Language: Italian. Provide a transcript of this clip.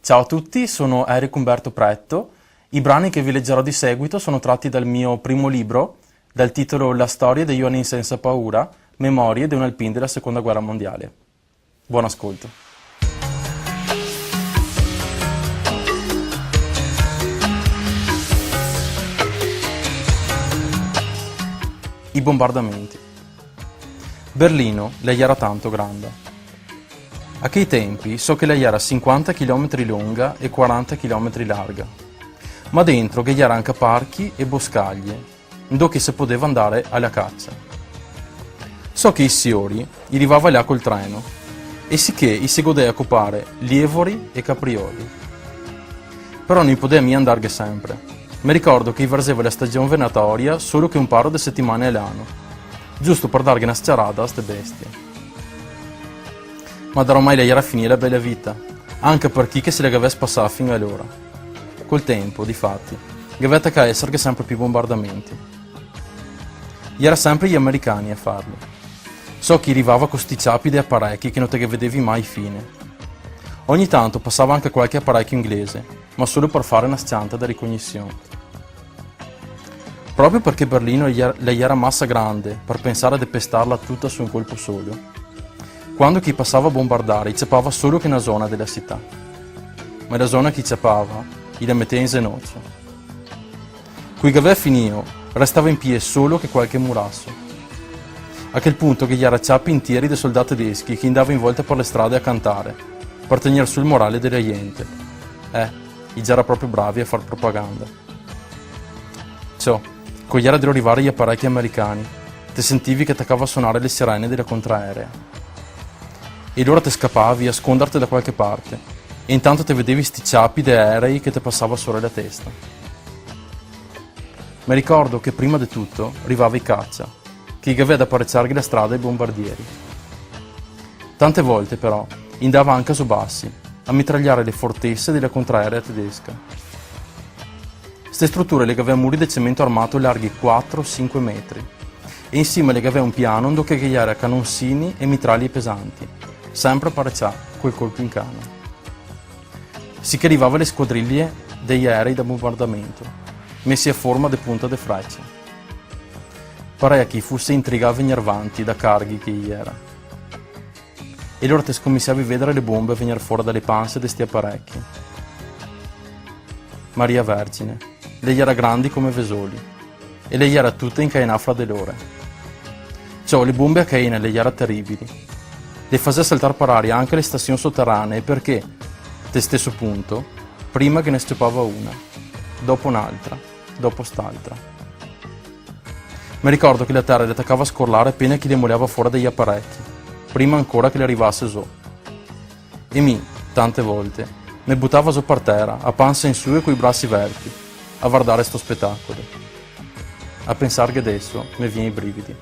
Ciao a tutti, sono Eric Umberto Pretto. I brani che vi leggerò di seguito sono tratti dal mio primo libro, dal titolo La storia degli uomini senza paura, memorie di un alpin della Seconda Guerra Mondiale. Buon ascolto. I bombardamenti. Berlino, lei era tanto grande. A quei tempi so che lei era 50 km lunga e 40 km larga, ma dentro che era anche parchi e boscaglie, dove si poteva andare alla caccia. So che i signori arrivava là col treno, e sicché si godeva copare lievori e caprioli. Però non poteva andare sempre. Mi ricordo che verseva la stagione venatoria solo che un paio di settimane all'anno, giusto per dargli una sciarada a ste bestie. Ma da ormai lei era finita la bella vita, anche per chi che se le avesse passata fino allora. Col tempo, difatti, aveva che essere sempre più bombardamenti. E era sempre gli americani a farli. So che arrivava con sti ciapi di apparecchi che non te vedevi mai fine. Ogni tanto passava anche qualche apparecchio inglese, ma solo per fare una scianta da ricognizione. Proprio perché Berlino lei era massa grande per pensare di pestarla tutta su un colpo solo. Quando chi passava a bombardare, ciapava solo che una zona della città. Ma la zona che ciapava, gli la metteva in zenoccio. Qui che aveva finito, restava in piedi solo che qualche murasso. A quel punto che gli era ciappi intieri dei soldati tedeschi che andavano in volta per le strade a cantare, per tenere sul morale della gente. Gli era proprio bravi a far propaganda. Ciò, con gli era di arrivare gli apparecchi americani, te sentivi che attaccava a suonare le sirene della contraerea. E allora te scappavi a scondarti da qualche parte e intanto te vedevi sti ciapi di aerei che te passava sopra la testa. Mi ricordo che prima di tutto arrivava i caccia, che aveva da apparecchiargli la strada ai bombardieri. Tante volte però andava anche su bassi a mitragliare le fortezze della contraerea tedesca. Ste strutture le aveva muri di cemento armato larghi 4-5 metri e insieme le aveva un piano dove gli era canonsini e mitraglie pesanti, sempre apparecchiati quel colpo in canna. Si che arrivava le squadriglie degli aerei da bombardamento, messi a forma di punta di frecce. Parea che fosse intrigava venire avanti da carghi che gli era. E allora te scommissavi a vedere le bombe venire fuori dalle panze di sti apparecchi. Maria Vergine, lei era grandi come vesoli, e lei era tutta incaenata fra di loro. Ciò, le bombe a Caina lei era terribili. Le faceva saltare per aria anche le stazioni sotterranee perché, te stesso punto, prima che ne stupava una, dopo un'altra, dopo st'altra. Mi ricordo che la terra le attaccava a scorlare appena che le moleava fuori dagli apparecchi, prima ancora che le arrivasse su. E tante volte, mi buttava su per terra, a panza in su e coi bracci verti, a guardare sto spettacolo. A pensare che adesso mi viene i brividi.